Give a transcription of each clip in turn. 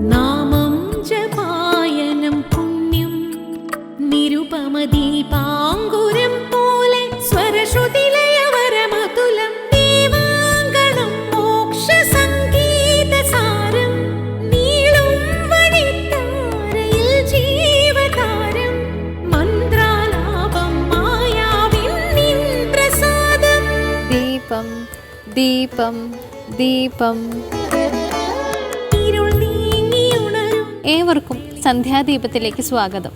നാമം ജപായനം പുണ്യം നിരുപമദീപാങ്കുരം പോലെ സ്വരശ്രുതിലയവരമതുലം ദീവാങ്കണം മോക്ഷസംഗീതസാരം നീളും വഴിത്താരയിൽ ജീവതാരം മന്ത്രാലാപം മായാവിൻ നിൻ പ്രസാദം. ദീപം ദീപം ദീപം. ഏവർക്കും സന്ധ്യാദീപത്തിലേക്ക് സ്വാഗതം.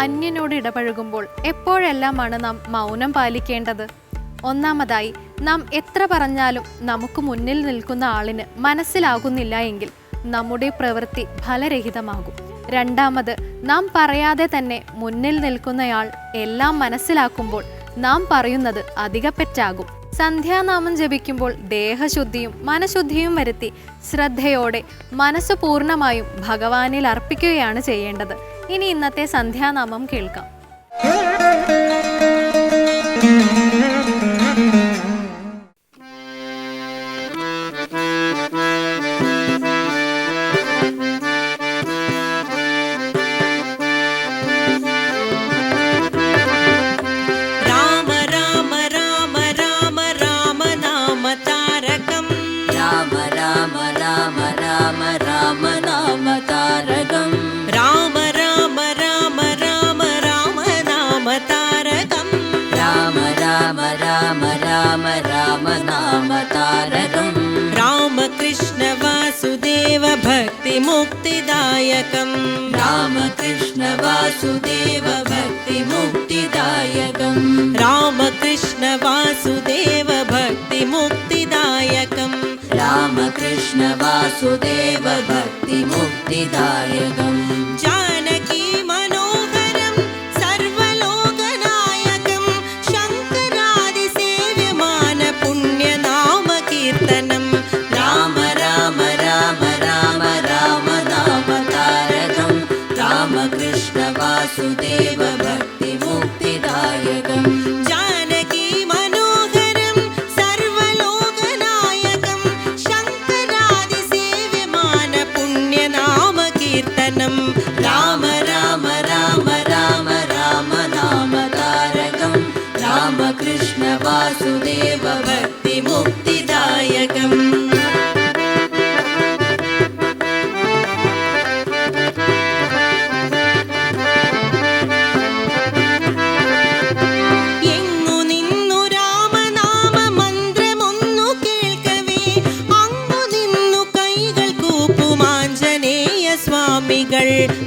അന്യനോട് ഇടപഴകുമ്പോൾ എപ്പോഴെല്ലാമാണ് നാം മൗനം പാലിക്കേണ്ടത്? ഒന്നാമതായി, നാം എത്ര പറഞ്ഞാലും നമുക്ക് മുന്നിൽ നിൽക്കുന്ന ആളിന് മനസ്സിലാകുന്നില്ല എങ്കിൽ നമ്മുടെ പ്രവൃത്തി ഫലരഹിതമാകും. രണ്ടാമത്, നാം പറയാതെ തന്നെ മുന്നിൽ നിൽക്കുന്നയാൾ എല്ലാം മനസ്സിലാക്കുമ്പോൾ നാം പറയുന്നത് അധികപ്പെറ്റാകും. സന്ധ്യാനാമം ജപിക്കുമ്പോൾ ദേഹശുദ്ധിയും മനഃശുദ്ധിയും വരുത്തി ശ്രദ്ധയോടെ മനസ്സ് പൂർണ്ണമായും ഭഗവാനിൽ അർപ്പിക്കുകയാണ് ചെയ്യേണ്ടത്. ഇനി ഇന്നത്തെ സന്ധ്യാനാമം കേൾക്കാം. रामकृष्ण वासुदेव भक्ति मुक्तिदायकं रामकृष्ण वासुदेव भक्ति मुक्तिदायकं रामकृष्ण वासुदेव भक्ति मुक्तिदायकं रामकृष्ण वासुदेव भक्ति मुक्तिदायकं जानकी मनोहरं सर्वलोकनायकं शङ्करादिसेव्यमान पुण्यनाम कीर्तनं राम राम राम राम राम नाम तारकं रामकृष्ण वासुदेव भक्ति मुक्तिदायकं जानकी मनोहरं सर्वलोकनायकं शङ्करादिसेव्यमान पुण्यनाम कीर्तनं राम राम राम राम राम नाम तारकं रामकृष्ण वासुदेव भक्ति मुक्तिदायकम्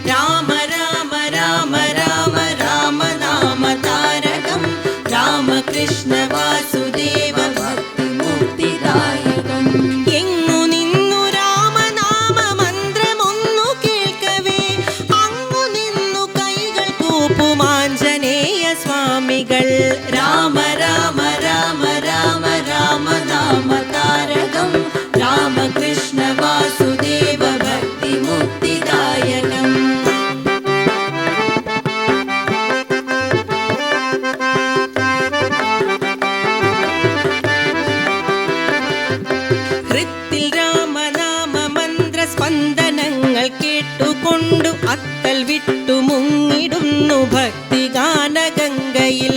राम राम राम राम राम नाम तारकं रामकृष्ण वासुदेव भक्ति मुक्तिदायकं എങ്ങു നിന്നു രാമനാമ മന്ത്രമൊന്നു കേൾക്കവേ അങ്ങു നിന്നു കൈകൾ കൂപ്പും ആഞ്ജനേയ സ്വാമികൾ രാമ രാമ രാമ രാമ രാമ നാമ താരകം രാമകൃഷ്ണ വാസുദേവ ഭക്തി മുക്തിദായകം ഹൃത്തിൽ രാമനാമ മന്ത്ര സ്പന്ദനങ്ങൾ കേട്ടുകൊണ്ടു അത്തൽ വിട്ടു മുങ്ങിടുന്നു ഭക്തിഗാന ഗംഗയിൽ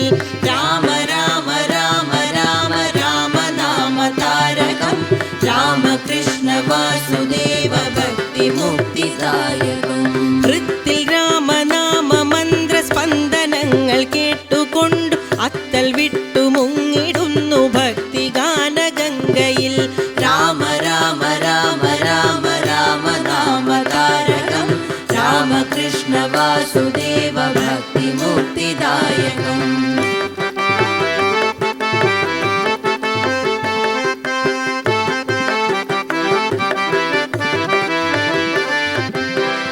രാമ രാമ രാമ രാമ രാമ നാമ താരകം രാമകൃഷ്ണ വാസുദേവ ഭക്തി മുക്തിദായകം ഹൃത്തിൽ രാമനാമ മന്ത്ര സ്പന്ദനങ്ങൾ കേട്ടുകൊണ്ടു അത്തൽ വിട്ടു മുങ്ങിടുന്നു ഭക്തിഗാന ഗംഗയിൽ രാമ രാമ രാമ രാമ രാമ നാമ താരകം രാമകൃഷ്ണ വാസുദേവ ഭക്തി മുക്തിദായകം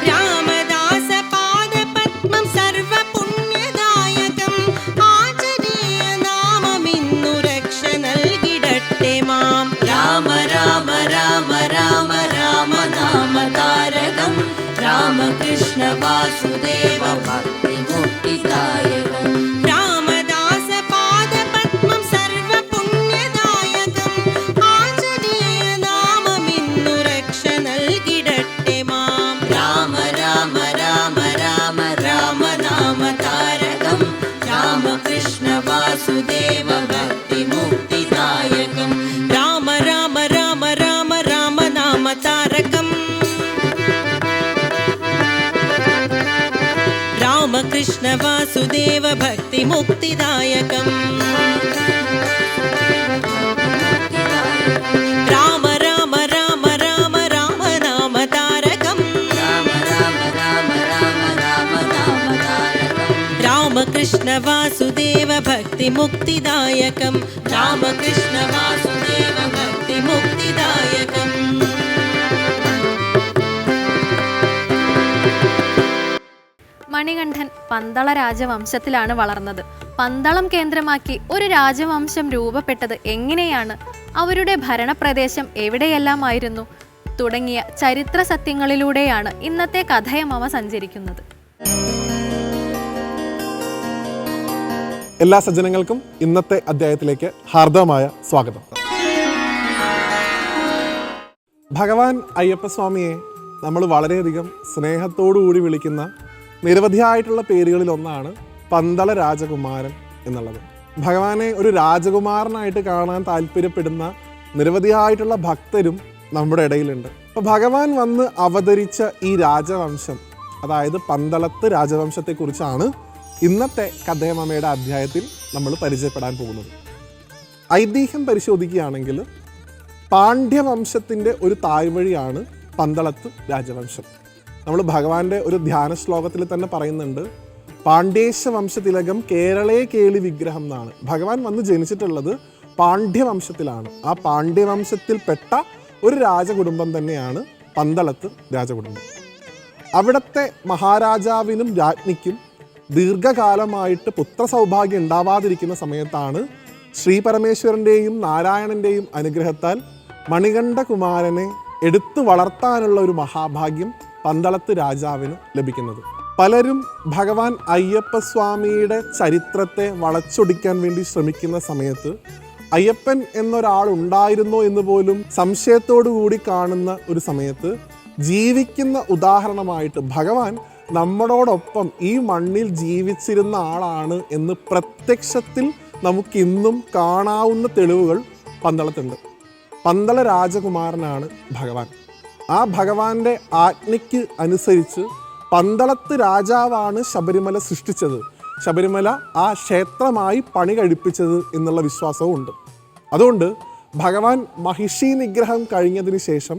രാമദാസ പാദപത്മം സർവപുണ്യദായകം ആചരീയ നാമമിന്നു രക്ഷ നൽകിടട്ടെ മാം രാമ രാമ രാമ രാമ രാമ നാമ താരകം രാമകൃഷ്ണ വാസുദേവ ഭക്തി മുക്തിദായകം രാമദാസ പാദപത്മം സർവപുണ്യദായകം ആചരീയ രാമകൃഷ്ണ വാസുദേവ ഭക്തി മുക്തിദായകം രാമ രാമ രാമ രാമ രാമ നാമ താരകം രാമകൃഷ്ണ വാസുദേവ ഭക്തി മുക്തിദായകം രാമകൃഷ്ണ വാസുദേവ ഭക്തി മുക്തിദായകം. മണികണ്ഠൻ പന്തള രാജവംശത്തിലാണ് വളർന്നത്. പന്തളം കേന്ദ്രമാക്കി ഒരു രാജവംശം രൂപപ്പെട്ടത് എങ്ങനെയാണ്, അവരുടെ ഭരണപ്രദേശം എവിടെയെല്ലാമായിരുന്നു തുടങ്ങിയ ചരിത്ര സത്യങ്ങളിലൂടെയാണ് ഇന്നത്തെ കഥയമവ സഞ്ചരിക്കുന്നത്. എല്ലാ സജ്ജനങ്ങൾക്കും ഇന്നത്തെ അധ്യായത്തിലേക്ക് ഹാർദവമായ സ്വാഗതം. ഭഗവാൻ അയ്യപ്പസ്വാമിയെ നമ്മൾ വളരെയധികം സ്നേഹത്തോടുകൂടി വിളിക്കുന്ന നിരവധിയായിട്ടുള്ള പേരുകളിൽ ഒന്നാണ് പന്തള രാജകുമാരൻ എന്നുള്ളത്. ഭഗവാനെ ഒരു രാജകുമാരനായിട്ട് കാണാൻ താല്പര്യപ്പെടുന്ന നിരവധിയായിട്ടുള്ള ഭക്തരും നമ്മുടെ ഇടയിലുണ്ട്. അപ്പോൾ ഭഗവാൻ വന്ന് അവതരിച്ച ഈ രാജവംശം, അതായത് പന്തളത്ത് രാജവംശത്തെക്കുറിച്ചാണ് ഇന്നത്തെ കഥയമമ്മയുടെ അധ്യായത്തിൽ നമ്മൾ പരിചയപ്പെടാൻ പോകുന്നത്. ഐതിഹ്യം പരിശോധിക്കുകയാണെങ്കിൽ പാണ്ഡ്യവംശത്തിൻ്റെ ഒരു തായ്വഴിയാണ് പന്തളത്ത് രാജവംശം. നമ്മൾ ഭഗവാന്റെ ഒരു ധ്യാന ശ്ലോകത്തിൽ തന്നെ പറയുന്നുണ്ട്, പാണ്ഡ്യേശ വംശതിലകം കേരളേ കേളി വിഗ്രഹം എന്നാണ്. ഭഗവാൻ വന്ന് ജനിച്ചിട്ടുള്ളത് പാണ്ഡ്യവംശത്തിലാണ്. ആ പാണ്ഡ്യവംശത്തിൽപ്പെട്ട ഒരു രാജകുടുംബം തന്നെയാണ് പന്തളത്ത് രാജകുടുംബം. അവിടുത്തെ മഹാരാജാവിനും രാജ്ഞിക്കും ദീർഘകാലമായിട്ട് പുത്രസൗഭാഗ്യം ഉണ്ടാവാതിരിക്കുന്ന സമയത്താണ് ശ്രീപരമേശ്വരൻ്റെയും നാരായണൻ്റെയും അനുഗ്രഹത്താൽ മണികണ്ഠകുമാരനെ എടുത്തു വളർത്താനുള്ള ഒരു മഹാഭാഗ്യം പന്തളത്ത് രാജാവിന് ലഭിക്കുന്നത്. പലരും ഭഗവാൻ അയ്യപ്പസ്വാമിയുടെ ചരിത്രത്തെ വളച്ചൊടിക്കാൻ വേണ്ടി ശ്രമിക്കുന്ന സമയത്ത് അയ്യപ്പൻ എന്നൊരാൾ ഉണ്ടായിരുന്നോ എന്ന് പോലും സംശയത്തോടു കൂടി കാണുന്ന ഒരു സമയത്ത് ജീവിക്കുന്ന ഉദാഹരണമായിട്ട് ഭഗവാൻ നമ്മളോടൊപ്പം ഈ മണ്ണിൽ ജീവിച്ചിരുന്ന ആളാണ് എന്ന് പ്രത്യക്ഷത്തിൽ നമുക്കിന്നും കാണാവുന്ന തെളിവുകൾ പന്തളത്തുണ്ട്. പന്തള രാജകുമാരനാണ് ഭഗവാൻ. ആ ഭഗവാന്റെ ആജ്ഞയ്ക്ക് അനുസരിച്ച് പന്തളത്ത് രാജാവാണ് ശബരിമല സൃഷ്ടിച്ചത്, ശബരിമല ആ ക്ഷേത്രമായി പണി കഴിപ്പിച്ചത് എന്നുള്ള വിശ്വാസവും ഉണ്ട്. അതുകൊണ്ട് ഭഗവാൻ മഹിഷി നിഗ്രഹം കഴിഞ്ഞതിന് ശേഷം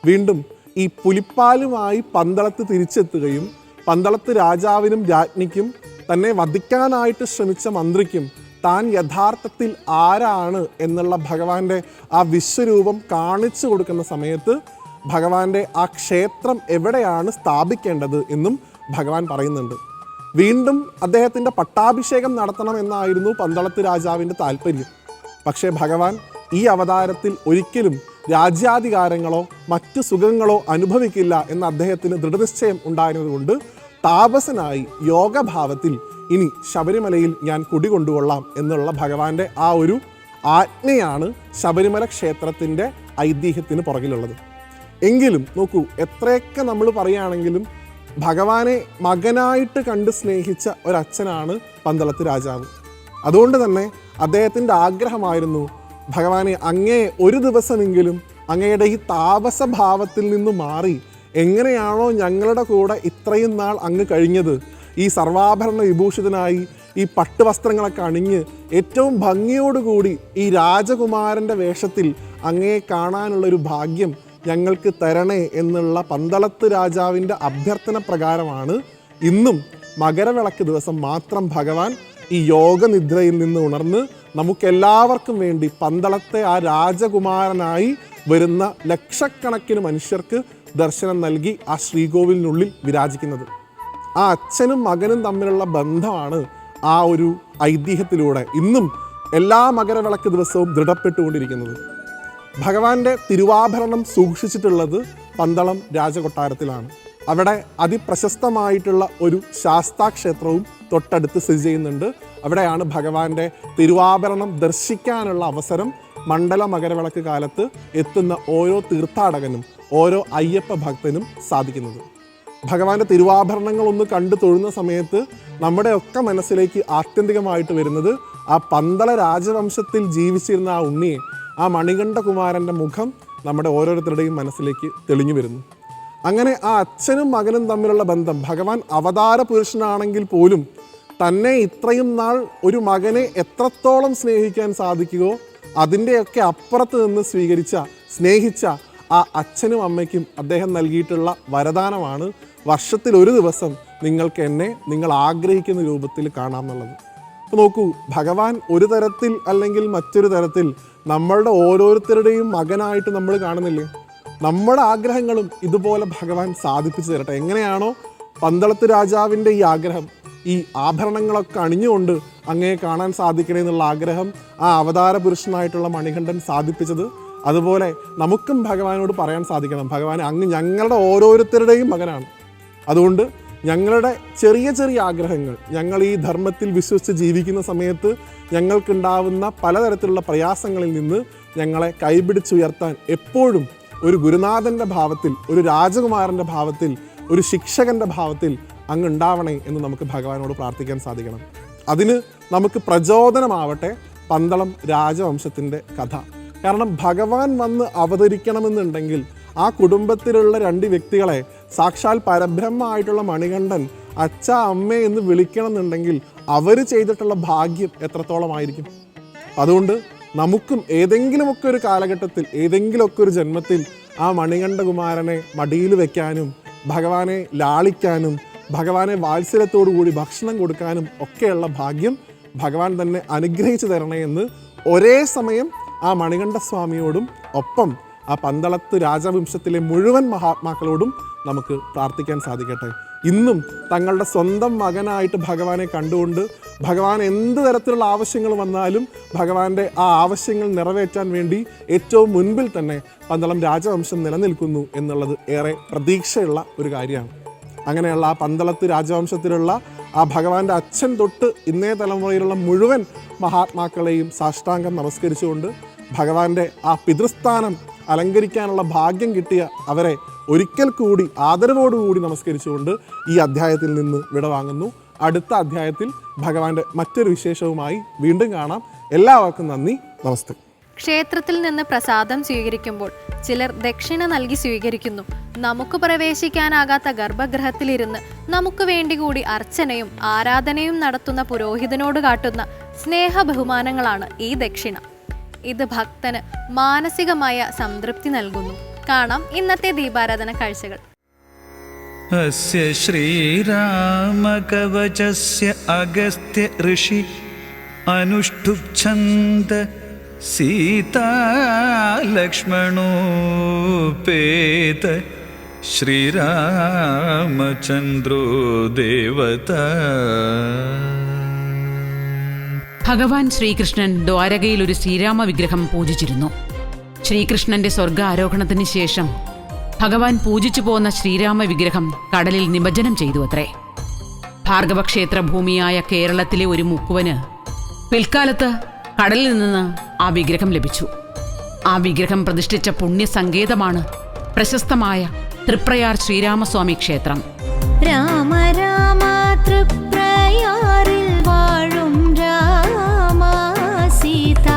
വീണ്ടും ഈ പുലിപ്പാലുമായി പന്തളത്ത് തിരിച്ചെത്തുകയും പന്തളത്ത് രാജാവിനും രാജ്ഞിക്കും തന്നെ വധിക്കാനായിട്ട് ശ്രമിച്ച മന്ത്രിക്കും താൻ യഥാർത്ഥത്തിൽ ആരാണ് എന്നുള്ള ഭഗവാന്റെ ആ വിശ്വരൂപം കാണിച്ചു കൊടുക്കുന്ന സമയത്ത് ഭഗവാന്റെ ആ ക്ഷേത്രം എവിടെയാണ് സ്ഥാപിക്കേണ്ടത് എന്നും ഭഗവാൻ പറയുന്നുണ്ട്. വീണ്ടും അദ്ദേഹത്തിൻ്റെ പട്ടാഭിഷേകം നടത്തണം എന്നായിരുന്നു പന്തളത്ത് രാജാവിൻ്റെ താല്പര്യം. പക്ഷേ ഭഗവാൻ ഈ അവതാരത്തിൽ ഒരിക്കലും രാജ്യാധികാരങ്ങളോ മറ്റു സുഖങ്ങളോ അനുഭവിക്കില്ല എന്ന അദ്ദേഹത്തിന് ദൃഢനിശ്ചയം ഉണ്ടായിരുന്നതുകൊണ്ട് താപസനായി യോഗഭാവത്തിൽ ഇനി ശബരിമലയിൽ ഞാൻ കുടികൊണ്ടുകൊള്ളാം എന്നുള്ള ഭഗവാന്റെ ആ ഒരു ആജ്ഞയാണ് ശബരിമല ക്ഷേത്രത്തിൻ്റെ ഐതിഹ്യത്തിന് പുറകിലുള്ളത്. എങ്കിലും നോക്കൂ, എത്രയൊക്കെ നമ്മൾ പറയുകയാണെങ്കിലും ഭഗവാനെ മകനായിട്ട് കണ്ട് സ്നേഹിച്ച ഒരച്ഛനാണ് പന്തളത്ത് രാജാവ്. അതുകൊണ്ട് തന്നെ അദ്ദേഹത്തിൻ്റെ ആഗ്രഹമായിരുന്നു, ഭഗവാനെ അങ്ങേ ഒരു ദിവസമെങ്കിലും അങ്ങയുടെ ഈ താപസഭാവത്തിൽ നിന്ന് മാറി എങ്ങനെയാണോ ഞങ്ങളുടെ കൂടെ ഇത്രയും നാൾ അങ്ങ് കഴിഞ്ഞത്, ഈ സർവാഭരണ വിഭൂഷിതനായി ഈ പട്ടുവസ്ത്രങ്ങളൊക്കെ അണിഞ്ഞ് ഏറ്റവും ഭംഗിയോടുകൂടി ഈ രാജകുമാരൻ്റെ വേഷത്തിൽ അങ്ങയെ കാണാനുള്ളൊരു ഭാഗ്യം ഞങ്ങൾക്ക് തരണേ എന്നുള്ള പന്തളത്ത് രാജാവിൻ്റെ അഭ്യർത്ഥന പ്രകാരമാണ് ഇന്നും മകരവിളക്ക് ദിവസം മാത്രം ഭഗവാൻ ഈ യോഗനിദ്രയിൽ നിന്ന് ഉണർന്ന് നമുക്കെല്ലാവർക്കും വേണ്ടി പന്തളത്തെ ആ രാജകുമാരനായി വരുന്ന ലക്ഷക്കണക്കിന് മനുഷ്യർക്ക് ദർശനം നൽകി ആ ശ്രീകോവിലിനുള്ളിൽ വിരാജിക്കുന്നത്. ആ അച്ഛനും മകനും തമ്മിലുള്ള ബന്ധമാണ് ആ ഒരു ഐതിഹ്യത്തിലൂടെ ഇന്നും എല്ലാ മകരവിളക്ക് ദിവസവും ദൃഢപ്പെട്ടുകൊണ്ടിരിക്കുന്നത്. ഭഗവാന്റെ തിരുവാഭരണം സൂക്ഷിച്ചിട്ടുള്ളത് പന്തളം രാജകൊട്ടാരത്തിലാണ്. അവിടെ അതിപ്രശസ്തമായിട്ടുള്ള ഒരു ശാസ്താക്ഷേത്രവും തൊട്ടടുത്ത് സ്ഥിതി ചെയ്യുന്നുണ്ട്. അവിടെയാണ് ഭഗവാന്റെ തിരുവാഭരണം ദർശിക്കാനുള്ള അവസരം മണ്ഡല മകരവിളക്ക് കാലത്ത് എത്തുന്ന ഓരോ തീർത്ഥാടകനും ഓരോ അയ്യപ്പ ഭക്തനും സാധിക്കുന്നത്. ഭഗവാന്റെ തിരുവാഭരണങ്ങളൊന്ന് കണ്ടു തൊഴുന്ന സമയത്ത് നമ്മുടെയൊക്കെ മനസ്സിലേക്ക് ആത്യന്തികമായിട്ട് വരുന്നത് ആ പന്തള രാജവംശത്തിൽ ജീവിച്ചിരുന്ന ആ ഉണ്ണിയെ, ആ മണികണ്ഠകുമാരൻ്റെ മുഖം നമ്മുടെ ഓരോരുത്തരുടെയും മനസ്സിലേക്ക് തെളിഞ്ഞു വരുന്നു. അങ്ങനെ ആ അച്ഛനും മകനും തമ്മിലുള്ള ബന്ധം, ഭഗവാൻ അവതാര പുരുഷനാണെങ്കിൽ പോലും തന്നെ ഇത്രയും നാൾ ഒരു മകനെ എത്രത്തോളം സ്നേഹിക്കാൻ സാധിക്കുകയോ അതിൻ്റെയൊക്കെ അപ്പുറത്ത് നിന്ന് സ്നേഹിച്ച ആ അച്ഛനും അമ്മയ്ക്കും അദ്ദേഹം നൽകിയിട്ടുള്ള വരദാനമാണ് വർഷത്തിൽ ഒരു ദിവസം നിങ്ങൾക്ക് എന്നെ നിങ്ങൾ ആഗ്രഹിക്കുന്ന രൂപത്തിൽ കാണാമെന്നുള്ളത്. അപ്പോൾ നോക്കൂ, ഭഗവാൻ ഒരു തരത്തിൽ അല്ലെങ്കിൽ മറ്റൊരു തരത്തിൽ നമ്മളുടെ ഓരോരുത്തരുടെയും മകനായിട്ട് നമ്മൾ കാണുന്നില്ലേ? നമ്മുടെ ആഗ്രഹങ്ങളും ഇതുപോലെ ഭഗവാൻ സാധിപ്പിച്ചു തരട്ടെ. എങ്ങനെയാണോ പന്തളത്ത് രാജാവിൻ്റെ ഈ ആഗ്രഹം, ഈ ആഭരണങ്ങളൊക്കെ അണിഞ്ഞുകൊണ്ട് അങ്ങയെ കാണാൻ സാധിക്കണേ എന്നുള്ള ആഗ്രഹം ആ അവതാര പുരുഷനായിട്ടുള്ള മണികണ്ഠൻ സാധിപ്പിച്ചത്, അതുപോലെ നമുക്കും ഭഗവാനോട് പറയാൻ സാധിക്കണം, ഭഗവാൻ അങ്ങ് ഞങ്ങളുടെ ഓരോരുത്തരുടെയും മകനാണ്. അതുകൊണ്ട് ഞങ്ങളുടെ ചെറിയ ചെറിയ ആഗ്രഹങ്ങൾ, ഞങ്ങൾ ഈ ധർമ്മത്തിൽ വിശ്വസിച്ച് ജീവിക്കുന്ന സമയത്ത് ഞങ്ങൾക്കുണ്ടാവുന്ന പലതരത്തിലുള്ള പ്രയാസങ്ങളിൽ നിന്ന് ഞങ്ങളെ കൈപിടിച്ചുയർത്താൻ എപ്പോഴും ഒരു ഗുരുനാഥൻ്റെ ഭാവത്തിൽ, ഒരു രാജകുമാരൻ്റെ ഭാവത്തിൽ, ഒരു ശിക്ഷകൻ്റെ ഭാവത്തിൽ അങ്ങ് ഉണ്ടാവണേ എന്ന് നമുക്ക് ഭഗവാനോട് പ്രാർത്ഥിക്കാൻ സാധിക്കണം. അതിന് നമുക്ക് പ്രചോദനമാവട്ടെ പന്തളം രാജവംശത്തിൻ്റെ കഥ. കാരണം ഭഗവാൻ വന്ന് അവതരിക്കണമെന്നുണ്ടെങ്കിൽ ആ കുടുംബത്തിലുള്ള 2 വ്യക്തികളെ സാക്ഷാൽ പരബ്രഹ്മമായിട്ടുള്ള മണികണ്ഠൻ അച്ഛ അമ്മ എന്ന് വിളിക്കണമെന്നുണ്ടെങ്കിൽ അവർ ചെയ്തിട്ടുള്ള ഭാഗ്യം എത്രത്തോളമായിരിക്കും. അതുകൊണ്ട് നമുക്കും ഏതെങ്കിലുമൊക്കെ ഒരു കാലഘട്ടത്തിൽ, ഏതെങ്കിലുമൊക്കെ ഒരു ജന്മത്തിൽ ആ മണികണ്ഠകുമാരനെ മടിയിൽ വെക്കാനും ഭഗവാനെ ലാളിക്കാനും ഭഗവാനെ വാത്സല്യത്തോടു കൂടി ഭക്ഷണം കൊടുക്കാനും ഒക്കെയുള്ള ഭാഗ്യം ഭഗവാൻ തന്നെ അനുഗ്രഹിച്ചു തരണേ എന്ന് ഒരേ സമയം ആ മണികണ്ഠസ്വാമിയോടും ഒപ്പം ആ പന്തളത്ത് രാജവംശത്തിലെ മുഴുവൻ മഹാത്മാക്കളോടും നമുക്ക് പ്രാർത്ഥിക്കാൻ സാധിക്കട്ടെ. ഇന്നും തങ്ങളുടെ സ്വന്തം മകനായിട്ട് ഭഗവാനെ കണ്ടുകൊണ്ട് ഭഗവാൻ എന്ത് തരത്തിലുള്ള ആവശ്യങ്ങൾ വന്നാലും ഭഗവാന്റെ ആ ആവശ്യങ്ങൾ നിറവേറ്റാൻ വേണ്ടി ഏറ്റവും മുൻപിൽ തന്നെ പന്തളം രാജവംശം നിലനിൽക്കുന്നു എന്നുള്ളത് ഏറെ പ്രതീക്ഷയുള്ള ഒരു കാര്യമാണ്. അങ്ങനെയുള്ള ആ പന്തളത്ത് രാജവംശത്തിലുള്ള ആ ഭഗവാന്റെ അച്ഛൻ തൊട്ട് ഇന്നേ തലമുറയിലുള്ള മുഴുവൻ മഹാത്മാക്കളെയും സാഷ്ടാംഗം നമസ്കരിച്ചുകൊണ്ട് ഭഗവാന്റെ ആ പിതൃസ്ഥാനം അലങ്കരിക്കാനുള്ള ഭാഗ്യം കിട്ടിയ അവരെ ഒരിക്കൽ കൂടി ആദരവോടുകൂടി നമസ്കരിച്ചുകൊണ്ട് ഈ അധ്യായത്തിൽ നിന്ന് വിടവാങ്ങുന്നു. അടുത്ത അധ്യായത്തിൽ ഭഗവാന്റെ മറ്റൊരു വിശേഷവുമായി വീണ്ടും കാണാം. എല്ലാവർക്കും നന്ദി, നമസ്തേ. ക്ഷേത്രത്തിൽ നിന്ന് പ്രസാദം സ്വീകരിക്കുമ്പോൾ ചിലർ ദക്ഷിണ നൽകി സ്വീകരിക്കുന്നു. നമുക്ക് പ്രവേശിക്കാനാകാത്ത ഗർഭഗൃഹത്തിലിരുന്ന് നമുക്ക് വേണ്ടി കൂടി അർച്ചനയും ആരാധനയും നടത്തുന്ന പുരോഹിതനോട് കാട്ടുന്ന സ്നേഹ ബഹുമാനങ്ങളാണ് ഈ ദക്ഷിണ. ഇത് ഭക്തന് മാനസികമായ സംതൃപ്തി നൽകുന്നു. കാണാം ഇന്നത്തെ ദീപാരാധന കാഴ്ചകൾ. അസ്യ ശ്രീരാമകവചസ്യ അഗസ്ത്യ ഋഷി അനുഷ്ഠുപ്ഛന്ദ സീതാലക്ഷ്മണോപേത ശ്രീരാമചന്ദ്രോ ദേവത. ഭഗവാൻ ശ്രീകൃഷ്ണൻ ദ്വാരകയിൽ ഒരു ശ്രീരാമ വിഗ്രഹം പൂജിച്ചിരുന്നു. ശ്രീകൃഷ്ണന്റെ സ്വർഗാരോഹണത്തിന് ശേഷം ഭഗവാൻ പൂജിച്ചു പോന്ന ശ്രീരാമ വിഗ്രഹം കടലിൽ നിമജ്ജനം ചെയ്തു അത്രേ. ഭാർഗവക്ഷേത്ര ഭൂമിയായ കേരളത്തിലെ ഒരു മുക്കുവന് പിൽക്കാലത്ത് കടലിൽ നിന്ന് ആ വിഗ്രഹം ലഭിച്ചു. ആ വിഗ്രഹം പ്രതിഷ്ഠിച്ച പുണ്യസങ്കേതമാണ് പ്രശസ്തമായ തൃപ്രയാർ ശ്രീരാമസ്വാമി ക്ഷേത്രം. രാമ രാമ തൃപ്രയാറിൽ വാഴും രാമ സീത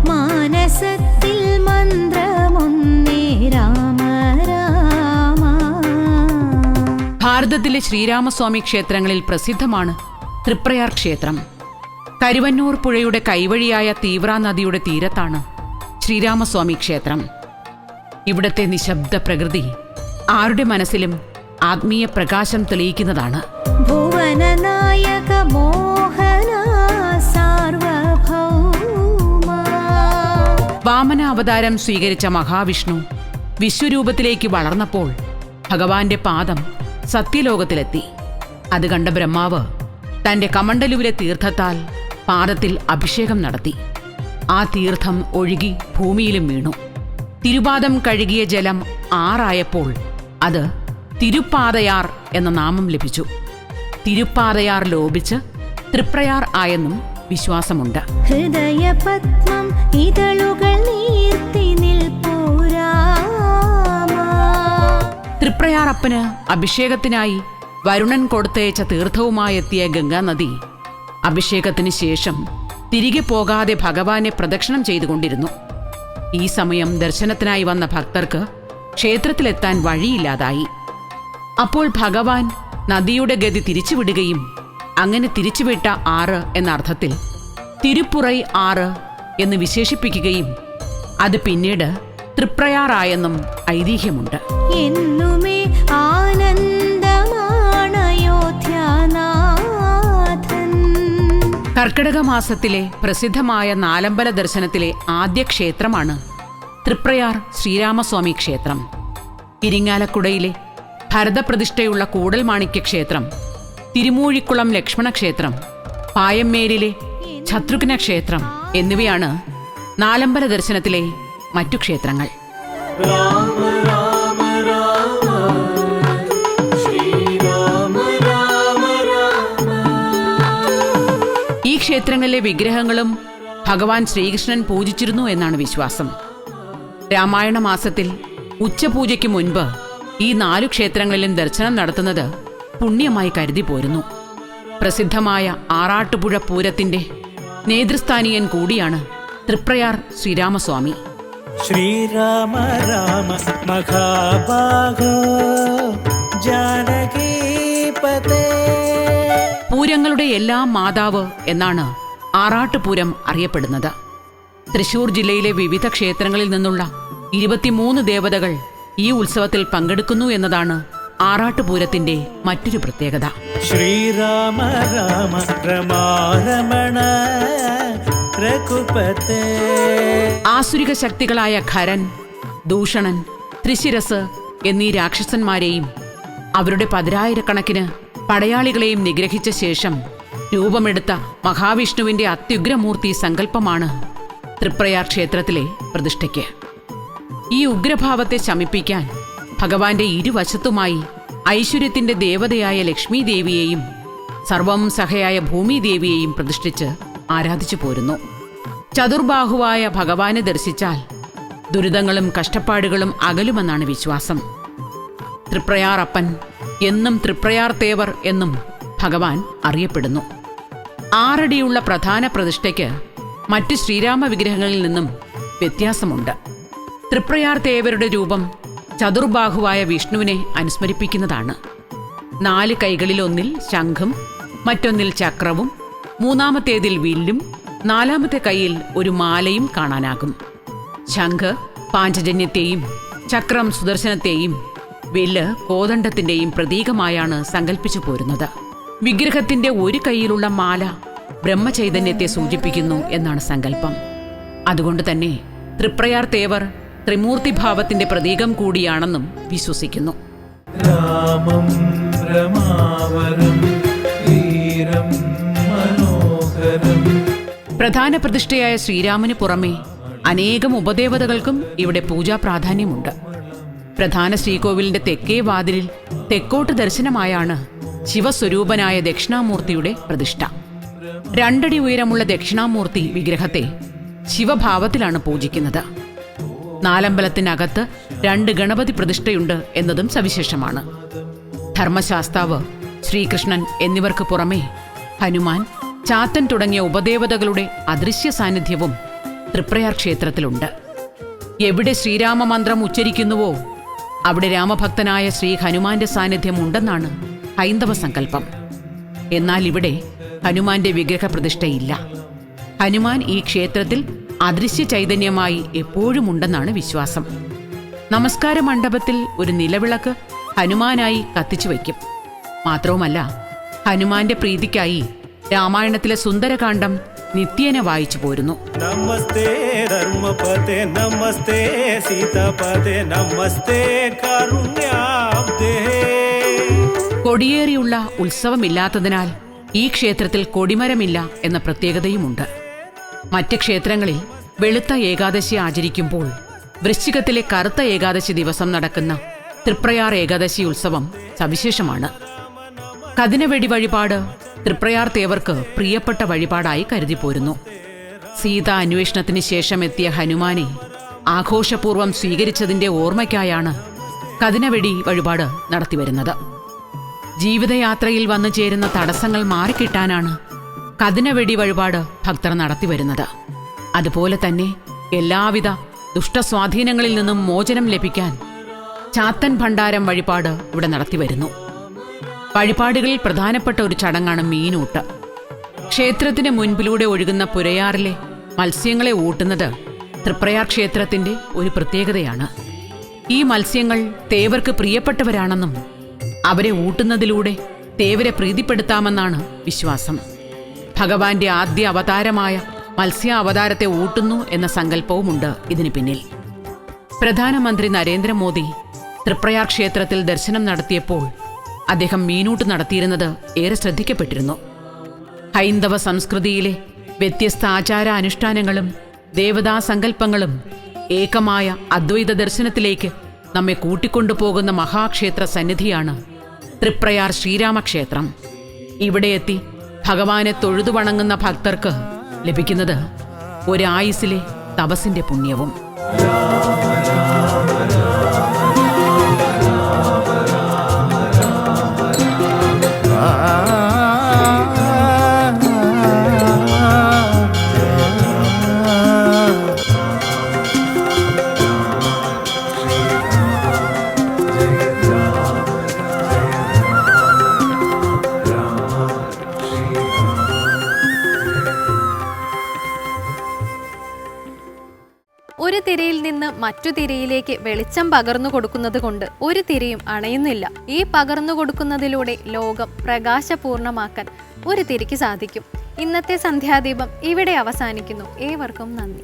മാനസത്തിൽ മന്ത്രമൊന്നേ രാമ രാമ. ഭാരതത്തിലെ ശ്രീരാമസ്വാമി ക്ഷേത്രങ്ങളിൽ പ്രസിദ്ധമാണ് തൃപ്രയാർ ക്ഷേത്രം. കരുവന്നൂർ പുഴയുടെ കൈവഴിയായ തീവ്ര നദിയുടെ തീരത്താണ് ശ്രീരാമസ്വാമി ക്ഷേത്രം. ഇവിടത്തെ നിശബ്ദ പ്രകൃതി ആരുടെ മനസ്സിലും ആത്മീയ പ്രകാശം തെളിയിക്കുന്നതാണ്. ഭുവനനായക മോഹന സാർവഭൗമ. വാമന അവതാരം സ്വീകരിച്ച മഹാവിഷ്ണു വിശ്വരൂപത്തിലേക്ക് വളർന്നപ്പോൾ ഭഗവാന്റെ പാദം സത്യലോകത്തിലെത്തി. അത് കണ്ട ബ്രഹ്മാവ് തന്റെ കമണ്ഡലുവിലെ തീർത്ഥത്താൽ പാദത്തിൽ അഭിഷേകം നടത്തി. ആ തീർത്ഥം ഒഴുകി ഭൂമിയിലും വീണു. തിരുപാദം കഴുകിയ ജലം ആറായപ്പോൾ അത് തിരുപ്പാതയാർ എന്ന നാമം ലഭിച്ചു. തിരുപ്പാതയാർ ലോപിച്ച് തൃപ്രയാർ ആയെന്നും വിശ്വാസമുണ്ട്. ഹൃദയപത്മം ഇതളുകൾ നീർത്തി നിൽപ്പൂ രാമ. തൃപ്രയാർ അപ്പന് അഭിഷേകത്തിനായി വരുണൻ കൊടുത്തയച്ച തീർത്ഥവുമായെത്തിയ ഗംഗാനദി അഭിഷേകത്തിന് ശേഷം തിരികെ പോകാതെ ഭഗവാനെ പ്രദക്ഷിണം ചെയ്തുകൊണ്ടിരുന്നു. ഈ സമയം ദർശനത്തിനായി വന്ന ഭക്തർക്ക് ക്ഷേത്രത്തിലെത്താൻ വഴിയില്ലാതായി. അപ്പോൾ ഭഗവാൻ നദിയുടെ ഗതി തിരിച്ചുവിടുകയും അങ്ങനെ തിരിച്ചുവിട്ട ആറ് എന്ന അർത്ഥത്തിൽ തിരുപ്പുറൈ ആറ് എന്ന് വിശേഷിപ്പിക്കുകയും അത് പിന്നീട് തൃപ്രയാറായെന്നും ഐതിഹ്യമുണ്ട്. എന്നുമേ ആനന്ദമാണയോധ്യാനാഥൻ. കർക്കിടക മാസത്തിലെ പ്രസിദ്ധമായ നാലമ്പല ദർശനത്തിലെ ആദ്യ ക്ഷേത്രമാണ് തൃപ്രയാർ ശ്രീരാമസ്വാമി ക്ഷേത്രം. ഇരിങ്ങാലക്കുടയിലെ ഭരതപ്രതിഷ്ഠയുള്ള കൂടൽമാണിക്യ ക്ഷേത്രം, തിരുമൂഴിക്കുളം ലക്ഷ്മണക്ഷേത്രം, പായമ്മേലിലെ ശത്രുഘ്ന ക്ഷേത്രം എന്നിവയാണ് നാലമ്പല ദർശനത്തിലെ മറ്റു ക്ഷേത്രങ്ങൾ. ഈ ക്ഷേത്രങ്ങളിലെ വിഗ്രഹങ്ങളും ഭഗവാൻ ശ്രീകൃഷ്ണൻ പൂജിച്ചിരുന്നു എന്നാണ് വിശ്വാസം. രാമായണ മാസത്തിൽ ഉച്ചപൂജയ്ക്ക് മുൻപ് ഈ 4 ക്ഷേത്രങ്ങളിലും ദർശനം നടത്തുന്നത് പുണ്യമായി കരുതി പോരുന്നു. പ്രസിദ്ധമായ ആറാട്ടുപുഴ പൂരത്തിന്റെ നേതൃസ്ഥാനീയൻ കൂടിയാണ് തൃപ്രയാർ ശ്രീരാമസ്വാമി. ശ്രീരാമ രാമ മഹാഭാഗോ ജാനകീപതേ. പൂരങ്ങളുടെ എല്ലാം മാതാവ് എന്നാണ് ആറാട്ടുപൂരം അറിയപ്പെടുന്നത്. തൃശൂർ ജില്ലയിലെ വിവിധ ക്ഷേത്രങ്ങളിൽ നിന്നുള്ള 23 ദേവതകൾ ഈ ഉത്സവത്തിൽ പങ്കെടുക്കുന്നു എന്നതാണ് ആറാട്ടുപൂരത്തിന്റെ മറ്റൊരു പ്രത്യേകത. ശ്രീരാമ രാമ രമാരമണ രഘുപതേ. ആസുരിക ശക്തികളായ ഖരൻ, ദൂഷണൻ, ത്രിശിരസ് എന്നീ രാക്ഷസന്മാരെയും അവരുടെ 10,000-കണക്കിന് പടയാളികളെയും നിഗ്രഹിച്ച ശേഷം രൂപമെടുത്ത മഹാവിഷ്ണുവിന്റെ അത്യുഗ്രമൂർത്തി സങ്കല്പമാണ് തൃപ്രയാർ ക്ഷേത്രത്തിലെ പ്രതിഷ്ഠയ്ക്ക്. ഈ ഉഗ്രഭാവത്തെ ശമിപ്പിക്കാൻ ഭഗവാന്റെ ഇരുവശത്തുമായി ഐശ്വര്യത്തിന്റെ ദേവതയായ ലക്ഷ്മി ദേവിയെയും സർവം സഹയായ ഭൂമിദേവിയെയും പ്രതിഷ്ഠിച്ച് ആരാധിച്ചു പോരുന്നു. ചതുർബാഹുവായ ഭഗവാനെ ദർശിച്ചാൽ ദുരിതങ്ങളും കഷ്ടപ്പാടുകളും അകലുമെന്നാണ് വിശ്വാസം. തൃപ്രയാർ അപ്പൻ എന്നും തൃപ്രയാർ തേവർ എന്നും ഭഗവാൻ അറിയപ്പെടുന്നു. 6 അടിയുള്ള പ്രധാന പ്രതിഷ്ഠയ്ക്ക് മറ്റ് ശ്രീരാമ വിഗ്രഹങ്ങളിൽ നിന്നും വ്യത്യാസമുണ്ട്. തൃപ്രയാർ തേവരുടെ രൂപം ചതുർബാഹുവായ വിഷ്ണുവിനെ അനുസ്മരിപ്പിക്കുന്നതാണ്. 4 കൈകളിലൊന്നിൽ ശംഖും മറ്റൊന്നിൽ ചക്രവും 3-ാമത്തേതിൽ വില്ലും 4-ാമത്തെ കൈയിൽ ഒരു മാലയും കാണാനാകും. ശംഖ് പാഞ്ചജന്യത്തെയും ചക്രം സുദർശനത്തെയും വില്ല് കോദണ്ഡത്തിന്റെയും പ്രതീകമായാണ് സങ്കല്പിച്ചു പോരുന്നത്. വിഗ്രഹത്തിന്റെ ഒരു കൈയിലുള്ള മാല ബ്രഹ്മചൈതന്യത്തെ സൂചിപ്പിക്കുന്നു എന്നാണ് സങ്കല്പം. അതുകൊണ്ട് തന്നെ തൃപ്രയാർ തേവർ ത്രിമൂർത്തിഭാവത്തിന്റെ പ്രതീകം കൂടിയാണെന്നും വിശ്വസിക്കുന്നു. രാമം രമാവരം ധീരം മനോഹരം. പ്രധാന പ്രതിഷ്ഠയായ ശ്രീരാമന് പുറമെ അനേകം ഉപദേവതകൾക്കും ഇവിടെ പൂജാ പ്രാധാന്യമുണ്ട്. പ്രധാന ശ്രീകോവിലിന്റെ തെക്കേ വാതിലിൽ തെക്കോട്ട് ദർശനമായാണ് ശിവസ്വരൂപനായ ദക്ഷിണാമൂർത്തിയുടെ പ്രതിഷ്ഠ. 2 അടി ഉയരമുള്ള ദക്ഷിണാമൂർത്തി വിഗ്രഹത്തെ ശിവഭാവത്തിലാണ് പൂജിക്കുന്നത്. നാലമ്പലത്തിനകത്ത് 2 ഗണപതി പ്രതിഷ്ഠയുണ്ട് എന്നതും സവിശേഷമാണ്. ധർമ്മശാസ്താവ്, ശ്രീകൃഷ്ണൻ എന്നിവർക്ക് പുറമെ ഹനുമാൻ, ചാത്തൻ തുടങ്ങിയ ഉപദേവതകളുടെ അദൃശ്യ സാന്നിധ്യവും തൃപ്രയാർ ക്ഷേത്രത്തിലുണ്ട്. എവിടെ ശ്രീരാമ മന്ത്രം ഉച്ചരിക്കുന്നുവോ അവിടെ രാമഭക്തനായ ശ്രീ ഹനുമാന്റെ സാന്നിധ്യം ഉണ്ടെന്നാണ് ഹൈന്ദവ സങ്കല്പം. എന്നാൽ ഇവിടെ ഹനുമാന്റെ വിഗ്രഹ പ്രതിഷ്ഠയില്ല. ഹനുമാൻ ഈ ക്ഷേത്രത്തിൽ അദൃശ്യ ചൈതന്യമായി എപ്പോഴും ഉണ്ടെന്നാണ് വിശ്വാസം. നമസ്കാര മണ്ഡപത്തിൽ ഒരു നിലവിളക്ക് ഹനുമാനായി കത്തിച്ചു വയ്ക്കും. മാത്രവുമല്ല, ഹനുമാന്റെ പ്രീതിക്കായി രാമായണത്തിലെ സുന്ദരകാന്ഡം നിത്യേന വായിച്ചു പോരുന്നു. നമസ്തേ ധർമ്മപതേ നമസ്തേ സീതാപതേ നമസ്തേ കാരുണ്യാബ്ദേ. കൊടിയേറിയുള്ള ഉത്സവമില്ലാത്തതിനാൽ ഈ ക്ഷേത്രത്തിൽ കൊടിമരമില്ല എന്ന പ്രത്യേകതയുമുണ്ട്. മറ്റ് ക്ഷേത്രങ്ങളിൽ വെളുത്ത ഏകാദശി ആചരിക്കുമ്പോൾ വൃശ്ചികത്തിലെ കറുത്ത ഏകാദശി ദിവസം നടക്കുന്ന തൃപ്രയാർ ഏകാദശി ഉത്സവം സവിശേഷമാണ്. കതിനവെടി വഴിപാട് തൃപ്രയാർ തേവർക്ക് പ്രിയപ്പെട്ട വഴിപാടായി കരുതിപ്പോരുന്നു. സീതാ അന്വേഷണത്തിന് ശേഷം എത്തിയ ഹനുമാനെ ആഘോഷപൂർവ്വം സ്വീകരിച്ചതിന്റെ ഓർമ്മയ്ക്കായാണ് കതിനവെടി വഴിപാട് നടത്തിവരുന്നത്. ജീവിതയാത്രയിൽ വന്നു ചേരുന്ന തടസ്സങ്ങൾ മാറിക്കിട്ടാനാണ് കതിനവെടി വഴിപാട് ഭക്തർ നടത്തിവരുന്നത്. അതുപോലെ തന്നെ എല്ലാവിധ ദുഷ്ടസ്വാധീനങ്ങളിൽ നിന്നും മോചനം ലഭിക്കാൻ ചാത്തൻ ഭണ്ഡാരം വഴിപാട് ഇവിടെ നടത്തിവരുന്നു. വഴിപാടുകളിൽ പ്രധാനപ്പെട്ട ഒരു ചടങ്ങാണ് മീനൂട്ട്. ക്ഷേത്രത്തിന് മുൻപിലൂടെ ഒഴുകുന്ന പുരയാറിലെ മത്സ്യങ്ങളെ ഊട്ടുന്നത് തൃപ്രയാർ ക്ഷേത്രത്തിന്റെ ഒരു പ്രത്യേകതയാണ്. ഈ മത്സ്യങ്ങൾ തേവർക്ക് പ്രിയപ്പെട്ടവരാണെന്നും അവരെ ഊട്ടുന്നതിലൂടെ തേവരെ പ്രീതിപ്പെടുത്താമെന്നാണ് വിശ്വാസം. ഭഗവാന്റെ ആദ്യ അവതാരമായ മത്സ്യാവതാരത്തെ ഊട്ടുന്നു എന്ന സങ്കല്പവുമുണ്ട് ഇതിന് പിന്നിൽ. പ്രധാനമന്ത്രി നരേന്ദ്രമോദി തൃപ്രയാർ ക്ഷേത്രത്തിൽ ദർശനം നടത്തിയപ്പോൾ അദ്ദേഹം മീനൂട്ട് നടത്തിയിരുന്നത് ഏറെ ശ്രദ്ധിക്കപ്പെട്ടിരുന്നു. ഹൈന്ദവ സംസ്കൃതിയിലെ വ്യത്യസ്ത ആചാരാനുഷ്ഠാനങ്ങളും ദേവതാ സങ്കല്പങ്ങളും ഏകമായ അദ്വൈത ദർശനത്തിലേക്ക് നമ്മെ കൂട്ടിക്കൊണ്ടുപോകുന്ന മഹാക്ഷേത്ര സന്നിധിയാണ് തൃപ്രയാർ ശ്രീരാമക്ഷേത്രം. ഇവിടെ എത്തി ഭഗവാനെ തൊഴുതു വണങ്ങുന്ന ഭക്തർക്ക് ലഭിക്കുന്നത് ഒരായുസിലെ തപസ്സിന്റെ പുണ്യവും. ഒരു തിരയിൽ നിന്ന് മറ്റു തിരയിലേക്ക് വെളിച്ചം പകർന്നു കൊടുക്കുന്നത് കൊണ്ട് ഒരു തിരയും അണയുന്നില്ല. ഈ പകർന്നു കൊടുക്കുന്നതിലൂടെ ലോകം പ്രകാശപൂർണമാക്കാൻ ഒരു തിരയ്ക്ക് സാധിക്കും. ഇന്നത്തെ സന്ധ്യാദീപം ഇവിടെ അവസാനിക്കുന്നു. ഏവർക്കും നന്ദി.